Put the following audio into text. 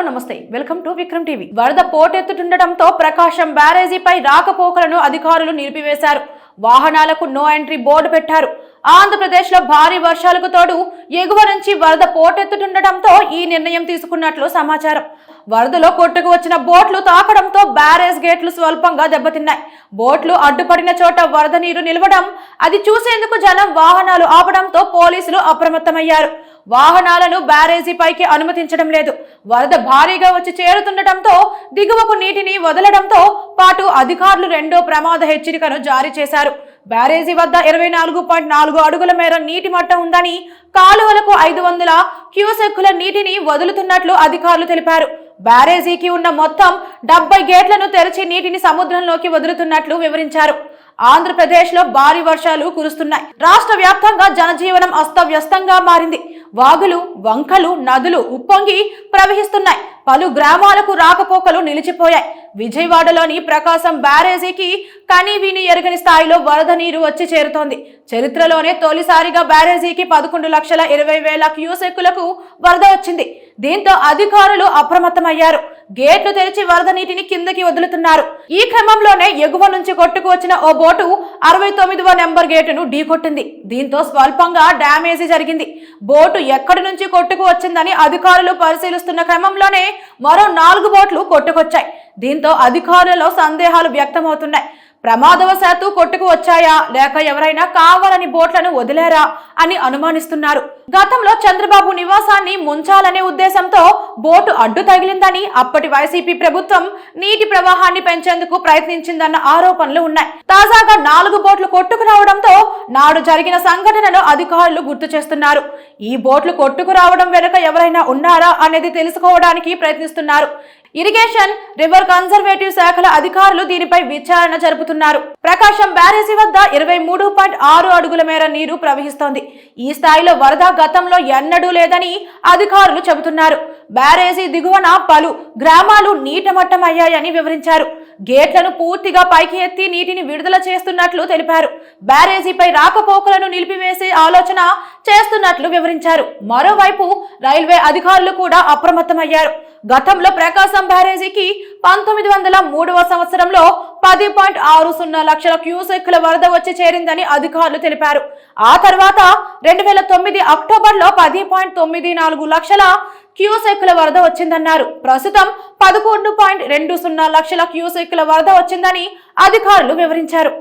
నమస్తే welcome to Vikram TV. వరద పోటెత్తుతుండటంతో ప్రకాశం బ్యారేజీపై రాకపోకలను అధికారులు నిలిపివేశారు. వాహనాలకు నో ఎంట్రీ బోర్డు పెట్టారు. ఆంధ్రప్రదేశ్ లో భారీ వర్షాలకు తోడు ఎగువ నుంచి వరద పోటెత్తుతుండటంతో ఈ నిర్ణయం తీసుకున్నట్లు సమాచారం. వరదలో కొట్టుకు వచ్చిన బోట్లు తాకడంతో బ్యారేజ్ గేట్లు స్వల్పంగా దెబ్బతిన్నాయి. బోట్లు అడ్డుపడిన చోట వరద నీరు నిలవడం, అది చూసేందుకు జనం వాహనాలు ఆపడంతో పోలీసులు అప్రమత్తమయ్యారు. వాహనాలను బ్యారేజీ పైకి అనుమతించడం లేదు. వరద భారీగా వచ్చి చేరుతుండటంతో దిగువకు నీటిని వదలడంతో పాటు అధికారులు రెండో ప్రమాద హెచ్చరికను జారీ చేశారు. బ్యారేజీ వద్ద 24.4 అడుగుల మేర నీటి మట్టం ఉందని, కాలువలకు 500 క్యూసెక్కుల నీటిని వదులుతున్నట్లు అధికారులు తెలిపారు. బ్యారేజీకి ఉన్న మొత్తం 70 గేట్లను తెరిచి నీటిని సముద్రంలోకి వదులుతున్నట్లు వివరించారు. ఆంధ్రప్రదేశ్ లో భారీ వర్షాలు కురుస్తున్నాయి. రాష్ట్ర వ్యాప్తంగా జనజీవనం అస్తవ్యస్తంగా మారింది. వాగులు, వంకలు, నదులు ఉప్పొంగి ప్రవహిస్తున్నాయి. పలు గ్రామాలకు రాకపోకలు నిలిచిపోయాయి. విజయవాడలోని ప్రకాశం బ్యారేజీకి కనీవిని ఎరగని స్థాయిలో వరద నీరు వచ్చి చేరుతోంది. చరిత్రలోనే తొలిసారిగా బ్యారేజీకి 11,20,000 క్యూసెక్కులకు వరద వచ్చింది. దీంతో అధికారులు అప్రమత్తమయ్యారు. గేట్లు తెరిచి వరద నీటిని కిందకి వదులుతున్నారు. ఈ క్రమంలోనే ఎగువ నుంచి కొట్టుకు వచ్చిన ఓ బోటు 69వ నెంబర్ గేటును ఢీకొట్టింది. దీంతో స్వల్పంగా డ్యామేజీ జరిగింది. బోటు ఎక్కడి నుంచి కొట్టుకు వచ్చిందని అధికారులు పరిశీలిస్తున్న క్రమంలోనే మరో 4 బోట్లు కొట్టుకొచ్చాయి. దీంతో అధికారులలో సందేహాలు వ్యక్తమవుతున్నాయి. ప్రమాదవశాత్తు కొట్టుకు వచ్చాయా లేక ఎవరైనా కావాలని బోట్లను వదిలేరా అని అనుమానిస్తున్నారు. గతంలో చంద్రబాబు నివాసాన్ని ముంచాలనే ఉద్దేశంతో బోటు అడ్డు తగిలిందని, అప్పటి వైసీపీ ప్రభుత్వం నీటి ప్రవాహాన్ని పెంచేందుకు ప్రయత్నించిందన్న ఆరోపణలు ఉన్నాయి. తాజాగా 4 బోట్లు కొట్టుకు రావడంతో నాడు జరిగిన సంఘటనను అధికారులు గుర్తు చేస్తున్నారు. ఈ బోట్లు కొట్టుకు రావడం వెనుక ఎవరైనా ఉన్నారా అనేది తెలుసుకోవడానికి ప్రయత్నిస్తున్నారు. ఇరిగేషన్, రివర్ కన్జర్వేటివ్ శాఖల అధికారులు దీనిపై విచారణ జరుపుతున్నారు. ప్రకాశం బ్యారేజీ వద్ద 23.6 అడుగుల మేర నీరు ప్రవహిస్తోంది. ఈ స్థాయిలో వరద గతంలో ఎన్నడూ లేదని అధికారులు చెబుతున్నారు. బ్యారేజీ దిగువన పలు గ్రామాలు నీటమట్టం అయ్యాయని వివరించారు. గేట్లను పూర్తిగా పైకి ఎత్తి నీటిని విడుదల చేస్తున్నట్లు తెలిపారు. బ్యారేజీపై రాకపోకలను నిలిపివేసే ఆలోచన చేస్తున్నట్లు వివరించారు. మరోవైపు రైల్వే అధికారులు కూడా అప్రమత్తమయ్యారు. గతంలో ప్రకాశం బ్యారేజీకి 1903వ సంవత్సరంలో 10.60 లక్షల క్యూసెక్కుల వరద వచ్చి చేరిందని అధికారులు తెలిపారు. ఆ తర్వాత 2009 అక్టోబర్లో 10.94 లక్షల క్యూసెక్కుల వరద వచ్చిందన్నారు. ప్రస్తుతం 11.20 లక్షల క్యూసెక్కుల వరద వచ్చిందని అధికారులు వివరించారు.